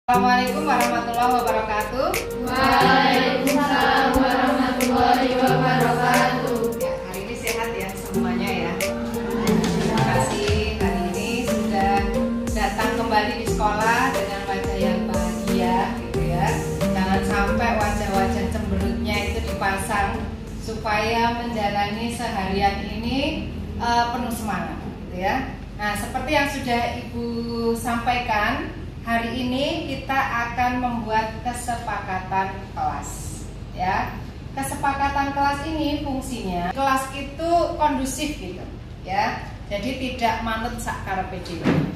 Assalamualaikum warahmatullahi wabarakatuh. Waalaikumsalam warahmatullahi wabarakatuh. Ya, hari ini sehat ya semuanya ya. Terima kasih hari ini sudah datang kembali di sekolah dengan wajah yang bahagia gitu ya. Jangan sampai wajah-wajah cemberutnya itu dipasang supaya menjalani seharian ini penuh semangat gitu ya. Nah, seperti yang sudah Ibu sampaikan, hari ini kita akan membuat kesepakatan kelas ya. Kesepakatan kelas ini fungsinya kelas itu kondusif gitu ya. Jadi tidak manut sak karepe dhewe.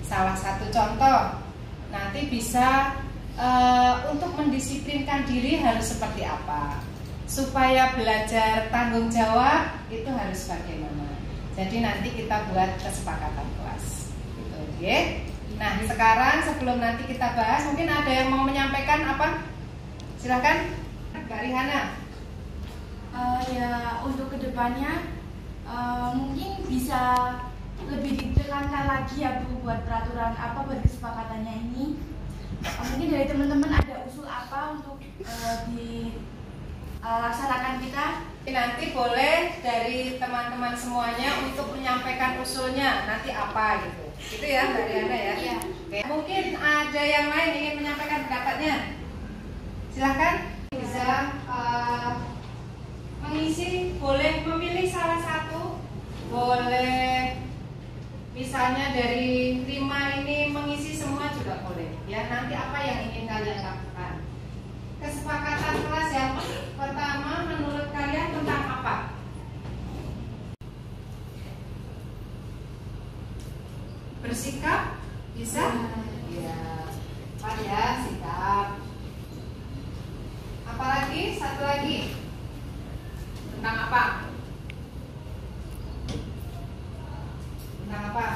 Salah satu contoh nanti bisa untuk mendisiplinkan diri harus seperti apa, supaya belajar tanggung jawab itu harus bagaimana. Jadi nanti kita buat kesepakatan kelas gitu ya. Nah, sekarang sebelum nanti kita bahas, mungkin ada yang mau menyampaikan apa? Silakan, Mbak Rihana. Ya, untuk kedepannya mungkin bisa lebih ditekankan lagi ya Bu, buat peraturan apa, buat kesepakatannya ini. Mungkin dari teman-teman ada usul apa untuk dilaksanakan kita? Nanti boleh dari teman-teman semuanya untuk menyampaikan usulnya nanti apa gitu. Itu ya Mbak Rihana ya. Iya. Oke. Mungkin ada yang lain ingin menyampaikan pendapatnya. Silakan bisa mengisi, boleh memilih salah satu, boleh misalnya dari 5 ini mengisi semua juga boleh. Ya, nanti apa yang ingin kalian lakukan? Kesepakatan kelas yang pertama menurut kalian tentang apa? Bersikap bisa? Ya. Apa ya, sikap. Apalagi satu lagi tentang apa? Tentang apa?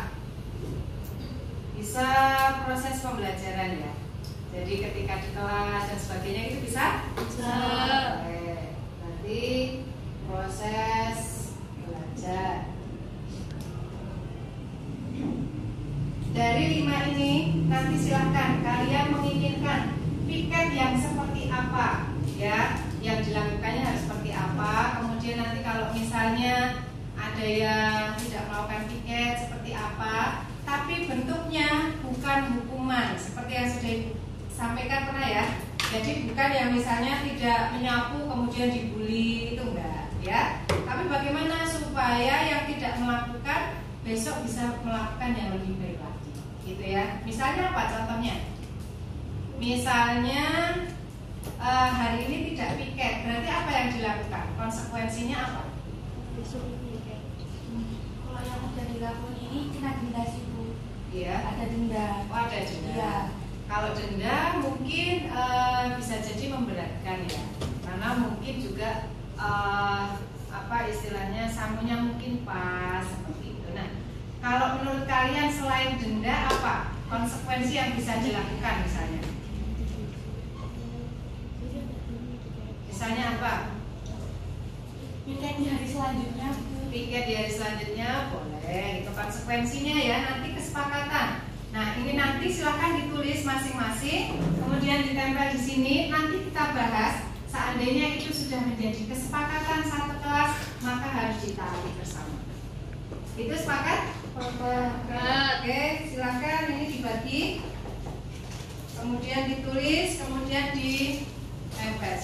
Bisa proses pembelajaran ya. Jadi ketika di kelas dan sebagainya itu bisa? Bisa. Oke. Nanti proses belajar. Dari 5 ini nanti silahkan kalian menginginkan piket yang seperti apa ya, yang dilakukannya harus seperti apa. Kemudian nanti kalau misalnya ada yang tidak melakukan piket seperti apa, tapi bentuknya bukan hukuman seperti yang sudah Ibu sampaikan pernah ya. Jadi bukan yang misalnya tidak menyapu kemudian dibully, itu enggak ya. Tapi bagaimana supaya yang tidak melakukan besok bisa melakukan yang lebih baik lagi gitu ya. Misalnya apa contohnya? Misalnya hari ini tidak piket, berarti apa yang dilakukan? Konsekuensinya apa? Besok piket. Kalau yang udah dilakukan ini kena denda sih Bu. Iya. Ada denda. Oh, ada denda. Iya. Kalau denda mungkin bisa jadi memberatkan ya, karena mungkin juga apa istilahnya sangunya mungkin pas seperti itu. Nah, kalau menurut kalian selain denda apa konsekuensi yang bisa dilakukan misalnya? Misalnya apa? Piket di hari selanjutnya Bu. Piket di hari selanjutnya boleh. Itu konsekuensinya ya, nanti kesepakatan. Nah, ini nanti silahkan ditulis masing-masing, kemudian ditempel di sini. Nanti kita bahas. Seandainya itu sudah menjadi kesepakatan satu kelas, maka harus ditaati bersama. Itu sepakat? Oke, silakan ini dibagi, kemudian ditulis, kemudian ditempel.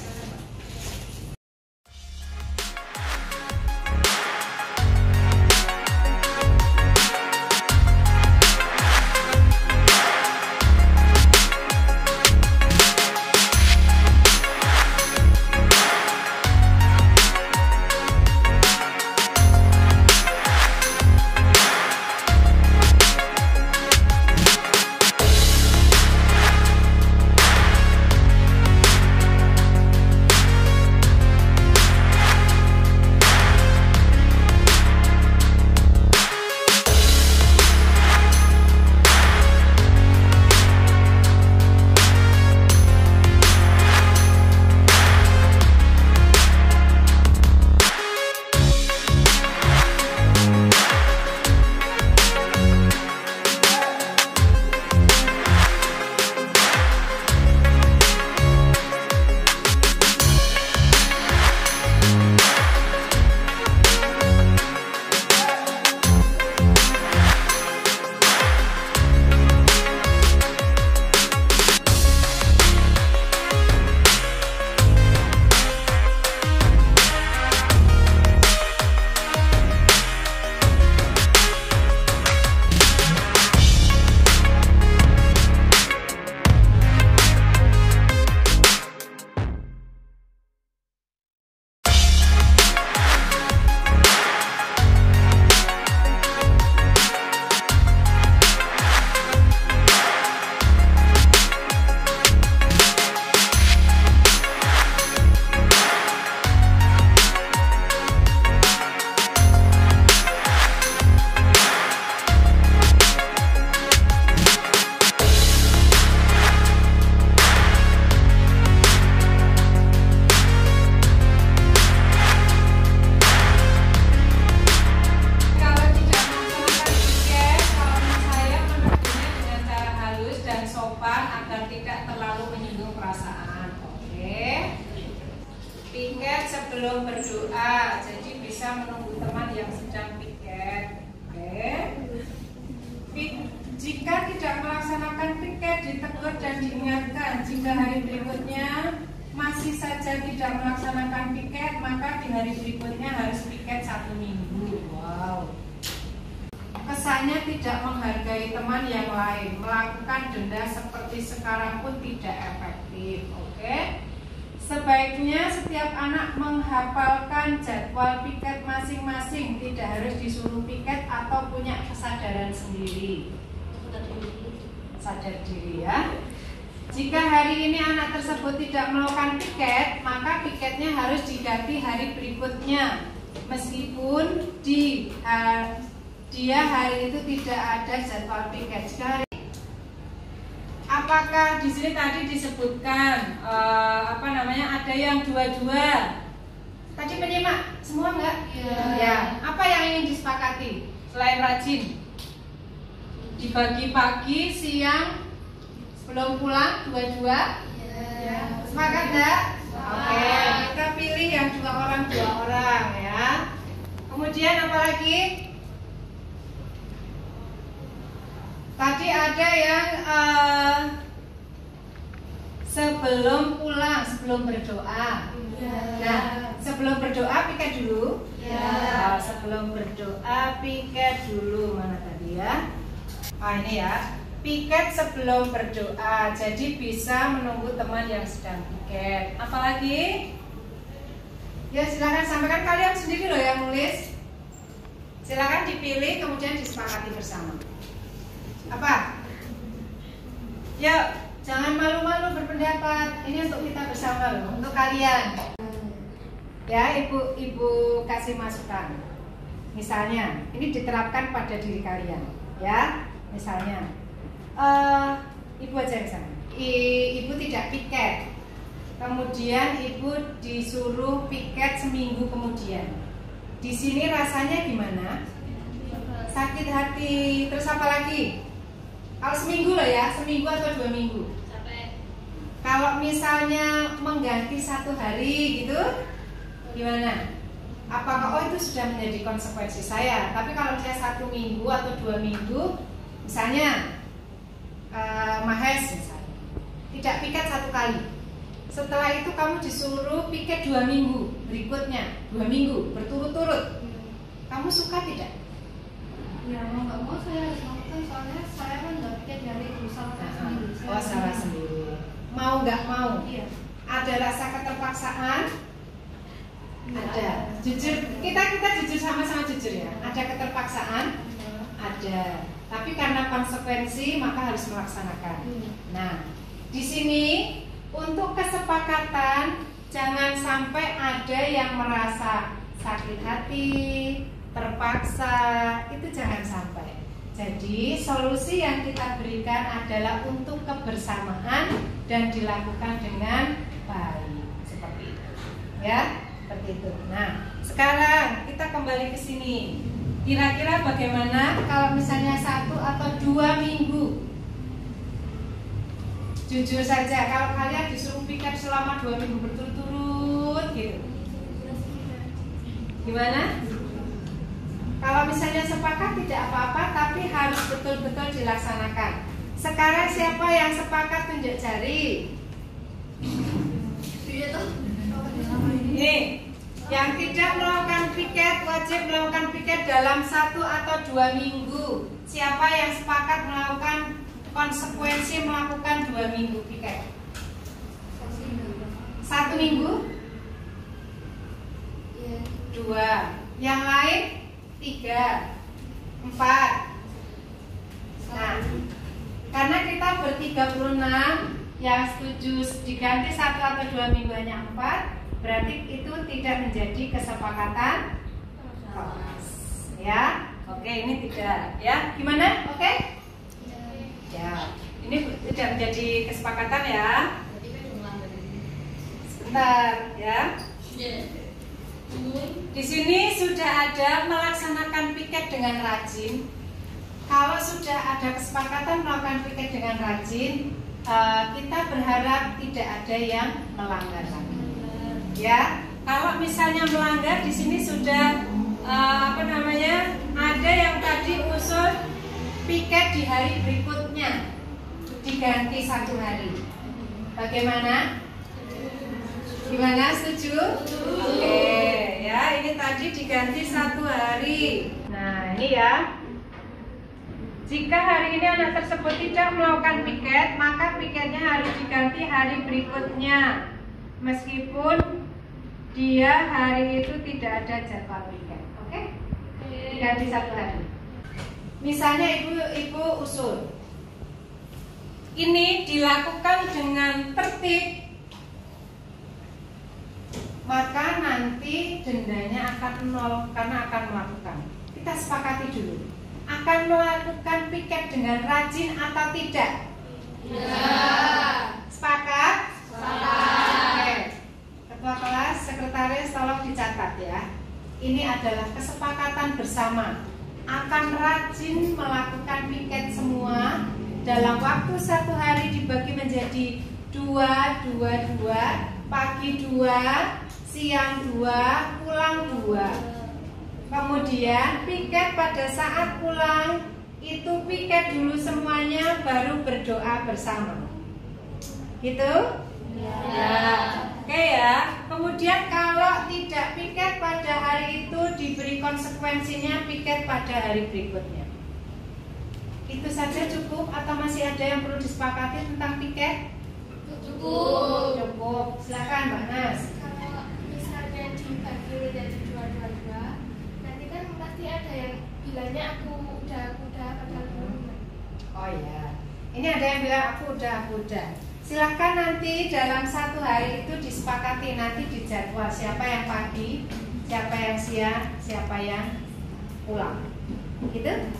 tidak terlalu menyinggung perasaan. Oke. Piket sebelum berdoa, jadi bisa menunggu teman yang sedang piket. Oke. Jika tidak melaksanakan piket, ditegur dan diingatkan. Jika hari berikutnya masih saja tidak melaksanakan piket, maka di hari berikutnya harus piket 1 minggu. Wow. Kesannya tidak menghargai teman yang lain, melakukan denda seperti sekarang pun tidak efektif. Oke. Sebaiknya setiap anak menghafalkan jadwal piket masing-masing, tidak harus disuruh piket atau punya kesadaran sendiri. Sadar diri ya. Jika hari ini anak tersebut tidak melakukan piket, maka piketnya harus diganti hari berikutnya, meskipun dia hari itu tidak ada jadwal piket. Apakah di sini tadi disebutkan ada yang 22? Tadi menyimak semua enggak? Ya. Apa yang ingin disepakati selain rajin? Dibagi pagi, siang, sebelum pulang 22? Ya. Sepakat enggak? Oke. Kita pilih yang 2 orang ya. Kemudian apa lagi? Tadi ada yang sebelum pulang, sebelum berdoa. Nah, sebelum berdoa piket dulu. Sebelum berdoa piket dulu. Mana tadi ya? Ini ya. Piket sebelum berdoa. Jadi bisa menunggu teman yang sedang piket. Apalagi? Ya silakan sampaikan, kalian sendiri loh yang nulis. Silakan dipilih kemudian disepakati bersama. Apa? Ya, jangan malu-malu berpendapat. Ini untuk kita bersama loh, untuk kalian. Ya, ibu kasih masukan. Misalnya, ini diterapkan pada diri kalian. Ya, misalnya, ibu aja misalnya. Ibu tidak piket. Kemudian ibu disuruh piket seminggu kemudian. Di sini rasanya gimana? Sakit hati. Terus apa lagi? Kalau seminggu loh ya, seminggu atau 2 minggu. Kalau misalnya mengganti 1 hari gitu, gimana? Apakah itu sudah menjadi konsekuensi saya? Tapi kalau saya 1 minggu atau 2 minggu, misalnya Mahes misalnya, tidak piket 1 kali. Setelah itu kamu disuruh piket 2 minggu berikutnya, 2 minggu berturut-turut. Kamu suka tidak? Ya mau nggak mau saya harus melakukan, soalnya saya kan nggak piket dari usaha saya sendiri. Salah sendiri. Mau nggak mau? Iya. Ada rasa keterpaksaan? Ada. Jujur, kita jujur, sama-sama jujur ya. Ada keterpaksaan? Ada. Tapi karena konsekuensi maka harus melaksanakan. Nah, di sini untuk kesepakatan jangan sampai ada yang merasa sakit hati, terpaksa, itu jangan sampai. Jadi solusi yang kita berikan adalah untuk kebersamaan dan dilakukan dengan baik, seperti itu. Ya, seperti itu. Nah, sekarang kita kembali ke sini. Kira-kira bagaimana kalau misalnya 1 atau 2 minggu? Jujur saja, kalau kalian disuruh piket selama 2 minggu berturut-turut gitu, gimana? Kalau misalnya sepakat tidak apa-apa, tapi harus betul-betul dilaksanakan. Sekarang siapa yang sepakat tunjuk jari? Ini yang tidak melakukan piket wajib melakukan piket dalam 1 atau 2 minggu. Siapa yang sepakat melakukan konsekuensi melakukan 2 minggu piket? 1 minggu? 2. Yang lain? 3, 4. Nah, karena kita ber-36, yang setuju diganti 1 atau 2 minggu hanya 4, berarti itu tidak menjadi kesepakatan. Ya, oke, ini tidak. Ya, gimana? Oke? Ya, ini tidak menjadi kesepakatan ya. Sebentar, ya. Di sini sudah ada melaksanakan piket dengan rajin. Kalau sudah ada kesepakatan melakukan piket dengan rajin, kita berharap tidak ada yang melanggar lagi. Ya, kalau misalnya melanggar di sini sudah ada yang tadi usul piket di hari berikutnya diganti 1 hari. Bagaimana? Gimana, setuju? Oke, ya, ini tadi diganti 1 hari. Nah, ini ya. Jika hari ini anak tersebut tidak melakukan piket, maka piketnya harus diganti hari berikutnya. Meskipun dia hari itu tidak ada jadwal piket. Oke? Diganti 1 hari. Misalnya ibu usul. Ini dilakukan dengan tertib, maka nanti dendanya akan 0 karena akan melakukan. Kita sepakati dulu. Akan melakukan piket dengan rajin atau tidak? Ya. Sepakat? Sepakat. Oke. Ketua kelas, sekretaris tolong dicatat ya. Ini adalah kesepakatan bersama. Akan rajin melakukan piket semua dalam waktu 1 hari dibagi menjadi 2, pagi 2, siang 2, pulang 2. Kemudian piket pada saat pulang itu piket dulu semuanya, baru berdoa bersama. Gitu? Ya. Oke ya. Kemudian kalau tidak piket pada hari itu diberi konsekuensinya piket pada hari berikutnya. Itu saja cukup atau masih ada yang perlu disepakati tentang piket? Cukup. Cukup. Silakan Mbak Nas. Kalau misalnya dibagi menjadi 2, nanti kan pasti ada yang bilangnya aku udah padahal belum. Oh ya. Ini ada yang bilang aku udah. Silakan nanti dalam 1 hari itu disepakati, nanti dijadwal siapa yang pagi, siapa yang siang, siapa yang pulang. Gitu?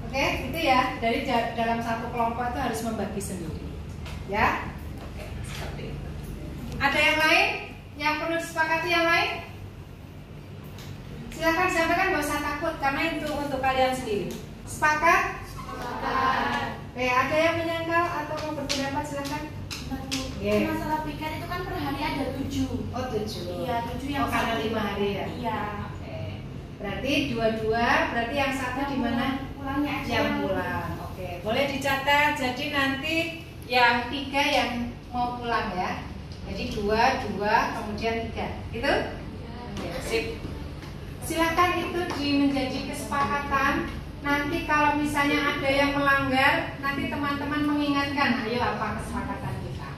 Oke, gitu ya. Dari dalam 1 kelompok itu harus membagi sendiri. Ya? Oke, seperti itu. Ada yang lain? Yang perlu disepakati yang lain? Silakan sampaikan, nggak usah takut karena itu untuk kalian sendiri. Sepakat? Sepakat. Oke, ada yang menyangkal atau mau berpendapat silakan. Yeah. Masalah piket itu kan per hari ada 7. Oh 7. Iya 7 yang karena 5 hari ya. Iya. Oke. Berarti 2, berarti yang 1 di mana? Pulangnya aja. Yang pulang. Oke, boleh dicatat. Jadi nanti yang 3 yang mau pulang ya. Jadi 2, kemudian 3. Gitu? Ya, sip. Silakan itu menjadi kesepakatan. Nanti kalau misalnya ada yang melanggar, nanti teman-teman mengingatkan, ayo apa kesepakatan kita.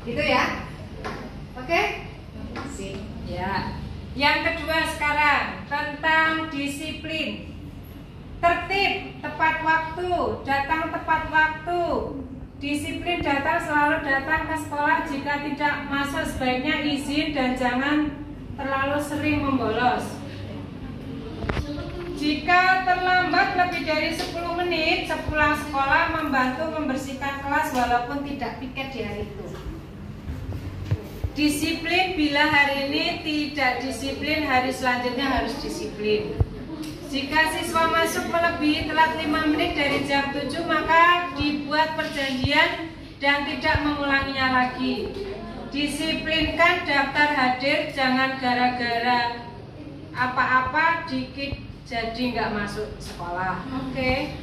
Gitu ya? Oke? Sip. Ya. Yang kedua sekarang tentang disiplin. Tertib, tepat waktu, datang tepat waktu. Disiplin datang, selalu datang ke sekolah. Jika tidak masuk sebaiknya izin dan jangan terlalu sering membolos. Jika terlambat lebih dari 10 menit sepulang sekolah, membantu membersihkan kelas walaupun tidak piket di hari itu. Disiplin, bila hari ini tidak disiplin, hari selanjutnya harus disiplin. Jika siswa masuk melebihi telat 5 menit dari jam 7, maka dibuat perjanjian dan tidak mengulanginya lagi. Disiplinkan daftar hadir, jangan gara-gara apa-apa dikit jadi nggak masuk sekolah. Oke.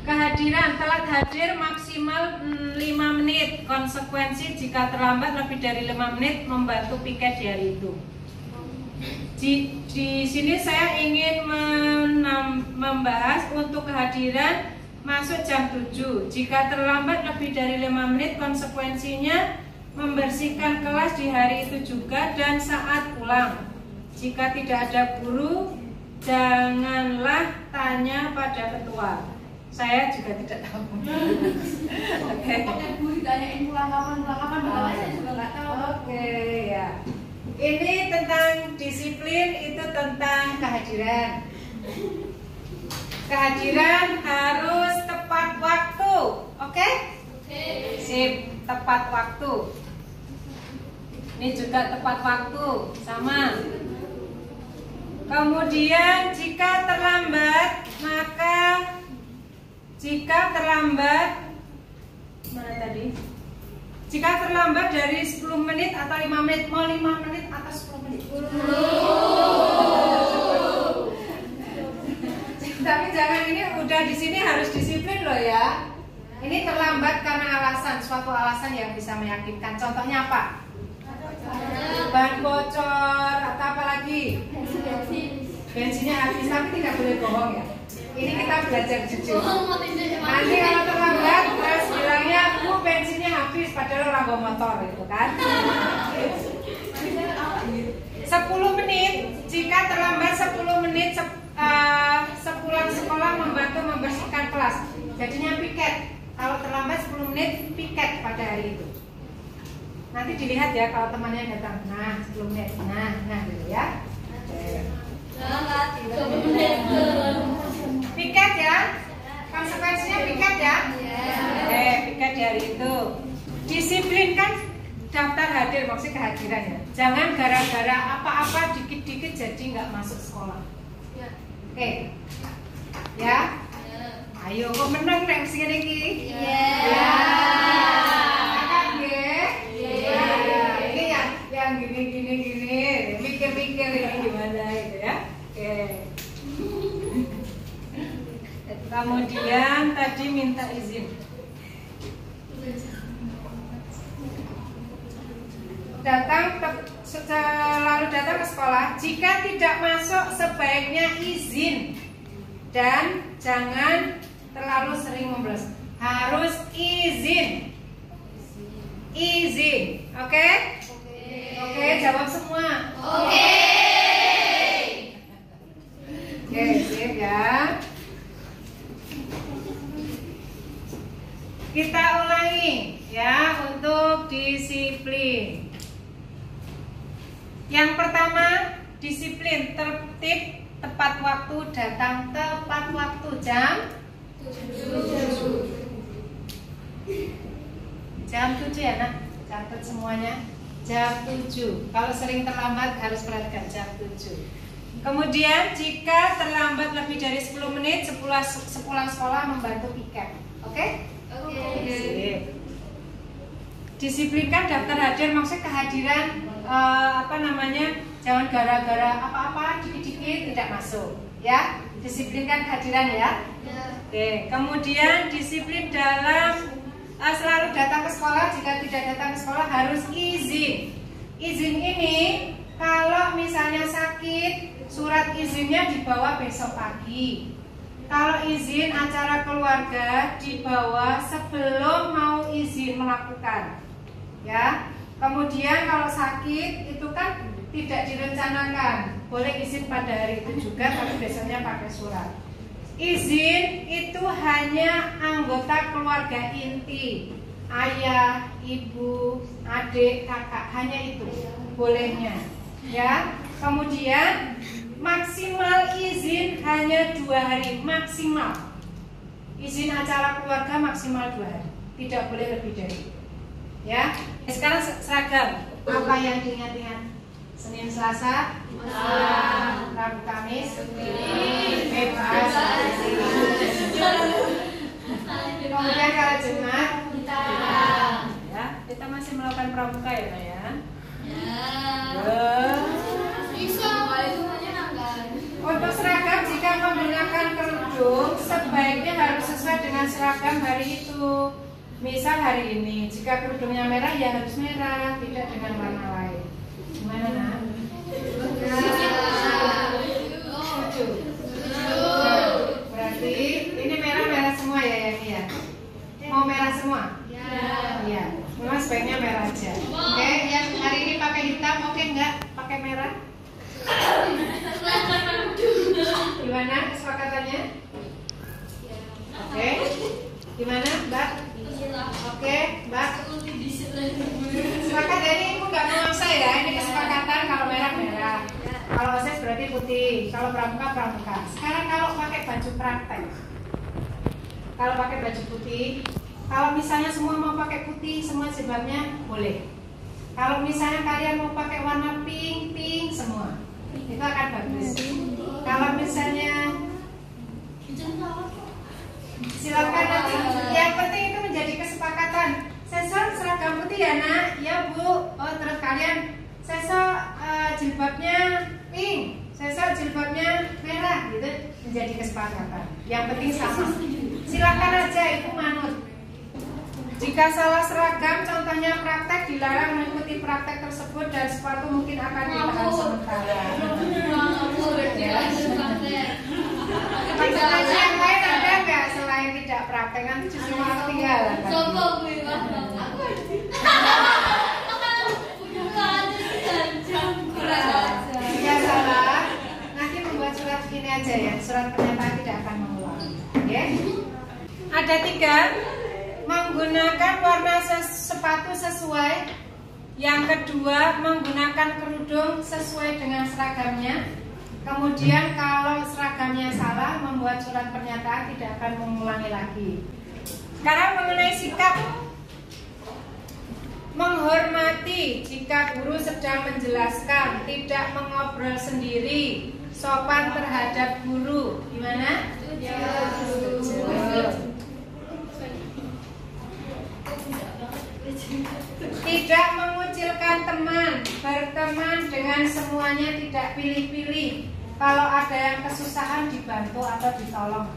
Kehadiran, telat hadir maksimal 5 menit. Konsekuensi jika terlambat lebih dari 5 menit membantu piket di hari itu. Di sini saya ingin membahas untuk kehadiran masuk jam 7. Jika terlambat lebih dari 5 menit konsekuensinya membersihkan kelas di hari itu juga dan saat pulang. Jika tidak ada guru, janganlah tanya pada ketua. Saya juga tidak tahu. Oke. Pakai guru ditanyain pulang kapan, saya juga nggak tahu. Oke, ya. Ini tentang disiplin, itu tentang kehadiran. Kehadiran harus tepat waktu. Oke? Oke. Sip, tepat waktu. Ini juga tepat waktu, sama. Kemudian jika terlambat tadi? Jika terlambat dari 10 menit atau 5 menit, mau 5 menit atau 10 menit? 10. Tapi jangan ini udah di sini harus disiplin loh ya. Ini terlambat karena alasan, suatu alasan yang bisa meyakinkan. Contohnya apa? Ban bocor atau apa lagi? Bensinnya habis, tapi tidak boleh bohong ya. Ini kita belajar jujur. Nanti kalau terlambat, terus bilangnya, Bu bensinnya habis, padahal orang bawa motor gitu kan. 10 menit, jika terlambat 10 menit sepulang sekolah membantu membersihkan kelas. Jadinya piket. Kalau terlambat 10 menit, piket pada hari itu. Nanti dilihat ya kalau temannya datang. Nah, 10 menit. Nah gitu ya. Piket ya. Konsekuensinya piket ya. Piket di hari itu. Disiplinkan daftar hadir, maksudnya kehadiran ya. Jangan gara-gara apa-apa dikit-dikit jadi nggak masuk sekolah. Oke. Ya. Ayo kok menang nek sing ngene iki? Iya. Kakak nggih? Iya. Ini yang gini. Mikir-mikir ini gimana gitu ya. Oke. Kemudian tadi minta izin. Selalu datang ke sekolah. Jika tidak masuk sebaiknya izin dan jangan terlalu sering membolos. Harus izin. Oke? Oke, jawab semua. Oke, sip ya. Kita ulangi ya untuk disiplin. Yang pertama, disiplin, tertib, tepat waktu, datang tepat waktu jam 7 ya nak, catat semuanya. Jam 7. Kalau sering terlambat harus perhatikan jam 7. Kemudian jika terlambat lebih dari 10 menit sepulang sekolah membantu piket. Oke? Oke. Disiplinkan daftar hadir, maksudnya kehadiran jangan gara-gara apa-apa dikit-dikit tidak masuk ya. Disiplinkan kehadiran ya. Oke. Kemudian disiplin dalam selalu datang ke sekolah. Jika tidak datang ke sekolah harus izin. Izin ini kalau misalnya sakit, surat izinnya dibawa besok pagi. Kalau izin acara keluarga dibawa sebelum mau izin melakukan ya. Kemudian kalau sakit itu kan tidak direncanakan, boleh izin pada hari itu juga, tapi biasanya pakai surat. Izin itu hanya anggota keluarga inti, ayah, ibu, adik, kakak, hanya itu bolehnya ya. Kemudian maksimal izin hanya 2 hari maksimal. Izin acara keluarga maksimal 2 hari, tidak boleh lebih dari itu ya. Sekarang seragam, apa yang diingat-ingat? Senin, Selasa, Rabu, Kamis, bebas. Kemudian kalau Jumat, ya, kita masih melakukan pramuka ya, Pak ya. Untuk seragam, jika menggunakan kerudung, sebaiknya harus sesuai dengan seragam hari itu. Misal hari ini, jika kerudungnya merah ya harus merah, tidak dengan warna lain. Gimana nak? Berarti ini merah semua ya ini ya. Mau merah semua? Iya. Memang sebaiknya merah aja. Oke, yang hari ini pakai hitam, oke nggak? Pakai merah? Gimana kesepakatannya? Oke. Gimana, Mbak? Oke, Mbak. Sepakat ya, ini ibu nggak memaksa ya. Ini kesepakatan kalau merah. Kalau OSIS berarti putih. Kalau pramuka. Sekarang kalau pakai baju praktek. Kalau pakai baju putih, kalau misalnya semua mau pakai putih, semua jilbabnya boleh. Kalau misalnya kalian mau pakai warna pink semua, itu akan bagus. Kalau misalnya silakan nanti. Yang penting itu menjadi kesepakatan. ya nak? Ya Bu. Oh terus kalian sesok jilbabnya pink, sesok jilbabnya merah gitu, menjadi kesepakatan. Yang penting sama. Silakan aja itu manut. Jika salah seragam, contohnya praktek, dilarang mengikuti praktek tersebut dan sepatu mungkin akan ditahan sementara. Pertanyaan yang lain ada nggak selain tidak praktek kan justru malah ketinggalan kan? Jika salah, nanti membuat surat ini aja ya, surat pernyataan tidak akan mengulang. Ya? Ada 3, menggunakan warna sepatu sesuai. Yang kedua, menggunakan kerudung sesuai dengan seragamnya. Kemudian kalau seragamnya salah, membuat surat pernyataan tidak akan mengulangi lagi. Sekarang mengenai sikap. Menghormati jika guru sedang menjelaskan, tidak mengobrol sendiri, sopan terhadap guru. Gimana? Tidak mengucilkan teman, berteman dengan semuanya, tidak pilih-pilih. Kalau ada yang kesusahan dibantu atau ditolong.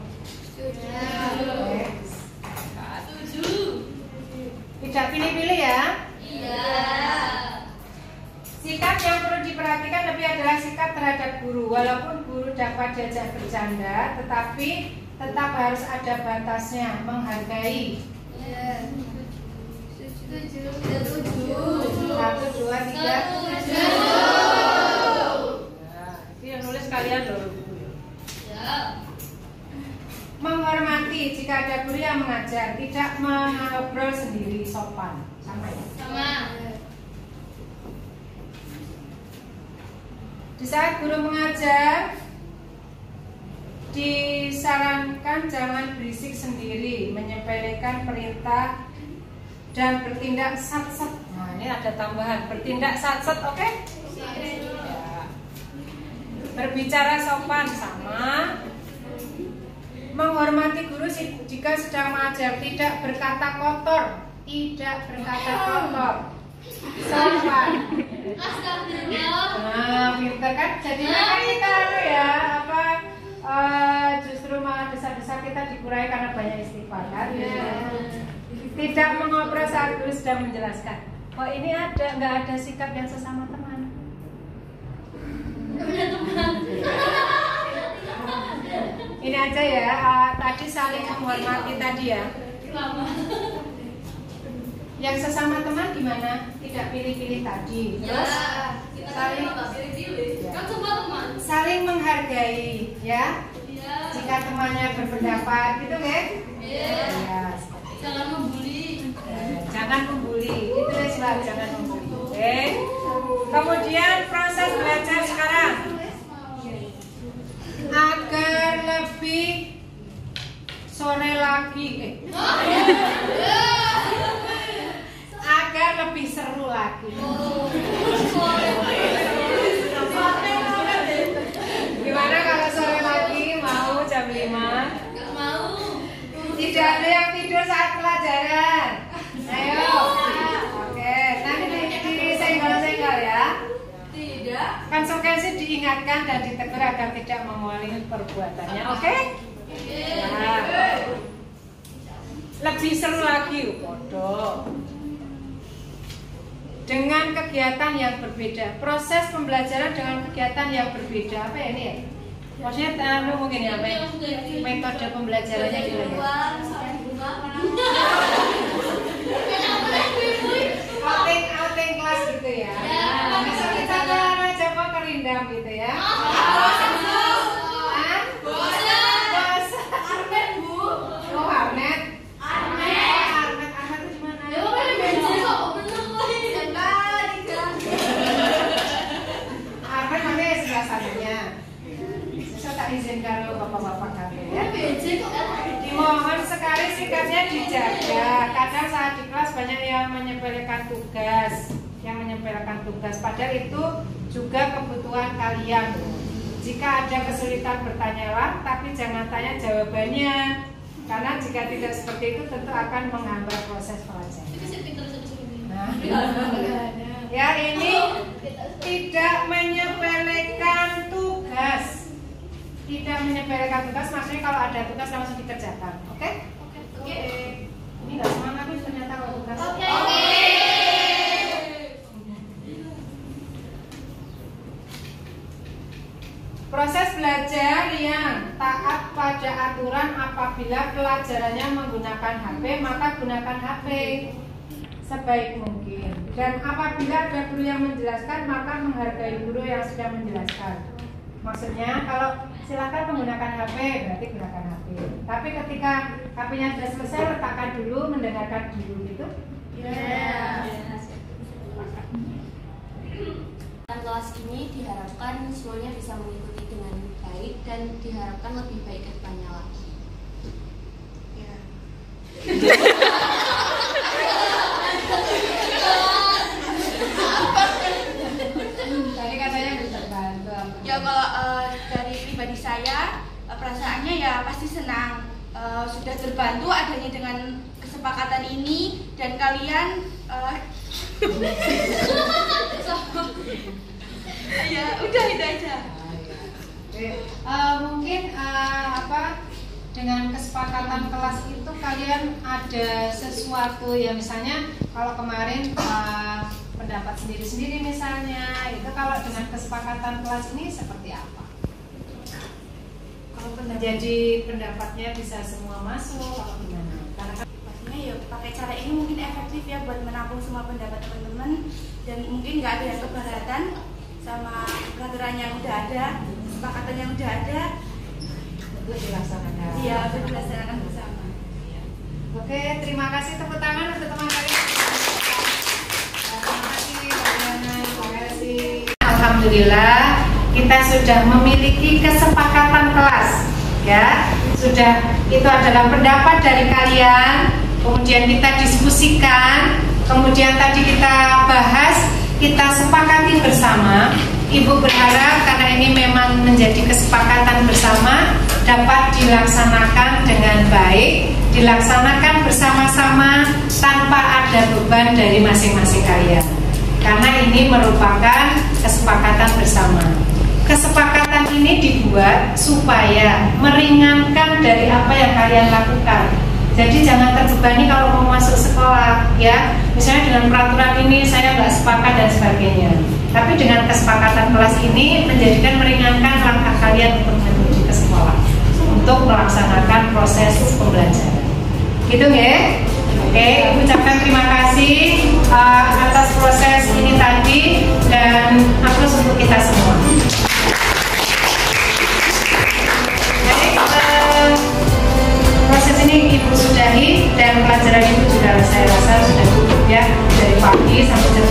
Tidak pilih-pilih ya? Iya. Sikap yang perlu diperhatikan lebih adalah sikap terhadap guru. Walaupun guru dapat diajak bercanda, tetapi tetap harus ada batasnya, menghargai. Iya. 1, 2, 3. Ini yang nulis kalian loh. Menghormati jika ada guru yang mengajar, tidak mengobrol sendiri, sopan. Sama ya? Sama. Di saat guru mengajar, disarankan jangan berisik sendiri, menyepelekan perintah dan bertindak sat-sat. Nah, ini ada tambahan, bertindak sat-sat, oke? Okay? Ya. Berbicara sopan, sama. Menghormati guru jika sedang mengajar, tidak berkata kotor, tidak berkata kotor, sopan. Nah, pinter kan? Jadinya kan kita ya apa? Justru malah dosa-dosa kita dikurangi karena banyak istighfar kan? Tidak mengobrol saat guru sedang menjelaskan. Oh ini nggak ada sikap yang sesama teman. Ini aja ya, tadi saling menghormati tadi ya. Yang sesama teman gimana? Tidak pilih-pilih tadi. Terus saling menghargai ya. Jika temannya berpendapat gitu kan? Ya. Jangan membuli. Jangan membuli. Itu ya, jangan membuli. Oke. Kemudian proses belajar sekarang. Agar lebih sore lagi, agar lebih seru lagi. Gimana kalau sore lagi mau jam 5? Gak mau. Tidak ada yang tidur saat pelajaran. Ayo. Oke, nanti disenggol-senggol ya. Tidak. Konsekuensi diingatkan dan ditegur agar tidak mengulangi perbuatannya. Oke? Nah. Lebih seru lagi, bodoh. Dengan kegiatan yang berbeda. Proses pembelajaran dengan kegiatan yang berbeda. Apa ya ini ya? Maksudnya mungkin ya, metode pembelajarannya gitu ya. Outing kelas gitu ya. Besok kita coba ke Rindam gitu ya. Arnet Bu. Oh Arnet. Arnet itu gimana? Arnet mana ya sebelah sananya. Besok tak izin kalau bapak-bapak kami ya. Dimohon sekali sikapnya dijaga. Kadang saat di kelas banyak yang menyepelekan tugas, padahal itu juga kebutuhan kalian. Jika ada kesulitan bertanyalah, tapi jangan tanya jawabannya, karena jika tidak seperti itu tentu akan menghambat proses pelajaran. Nah, Ya, ini tidak menyepelekan tugas. Tidak menyepelekan tugas, maksudnya kalau ada tugas langsung dikerjakan. Oke? Oke. Ini nggak semangat nih ternyata kalau tugas. Oke. Proses belajar yang taat pada aturan apabila pelajarannya menggunakan HP, maka gunakan HP sebaik mungkin. Dan apabila ada guru yang menjelaskan, maka menghargai guru yang sudah menjelaskan. Maksudnya kalau silakan menggunakan HP, berarti gunakan HP. Tapi ketika HP-nya sudah selesai, letakkan dulu, mendengarkan dulu gitu. Kelas ini diharapkan semuanya bisa mengikuti dengan baik dan diharapkan lebih baik ke depannya lagi. Tadi katanya bisa bantu. Ya kalau dari pribadi saya perasaannya ya pasti senang, sudah terbantu adanya dengan kesepakatan ini dan kalian ya udah itu aja. Mungkin dengan kesepakatan kelas itu kalian ada sesuatu ya, misalnya kalau kemarin pendapat sendiri-sendiri misalnya, itu kalau dengan kesepakatan kelas ini seperti apa? Kalau jadi pendapatnya bisa semua masuk, kalau gimana? Karena Pastinya ya pakai cara ini mungkin efektif ya buat menampung semua pendapat teman-teman dan mungkin nggak ada yang keberatan sama peraturan yang udah ada, kesepakatan yang udah ada. itu dilaksanakan. Iya, betul, dilaksanakan bersama. Oke, terima kasih, tepuk tangan untuk teman kalian. Terima kasih, terima kasih. Alhamdulillah, kita sudah memiliki kesepakatan kelas, ya. Sudah, itu adalah pendapat dari kalian. Kemudian kita diskusikan, kemudian tadi kita bahas, kita sepakati bersama. Ibu berharap karena ini memang menjadi kesepakatan bersama, dapat dilaksanakan dengan baik, dilaksanakan bersama-sama tanpa ada beban dari masing-masing kalian. Karena ini merupakan kesepakatan bersama. Kesepakatan ini dibuat supaya meringankan dari apa yang kalian lakukan. Jadi jangan terbebani kalau mau masuk sekolah, ya. Misalnya dengan peraturan ini saya nggak sepakat dan sebagainya. Tapi dengan kesepakatan kelas ini menjadikan meringankan langkah kalian untuk menuju ke sekolah, untuk melaksanakan proses pembelajaran. Gitu ya? Oke, Ibu ucapkan terima kasih atas proses ini tadi dan aplaus untuk kita semua. Proses ini Ibu sudahi dan pelajaran Ibu juga saya rasa sudah cukup ya, dari pagi sampai jam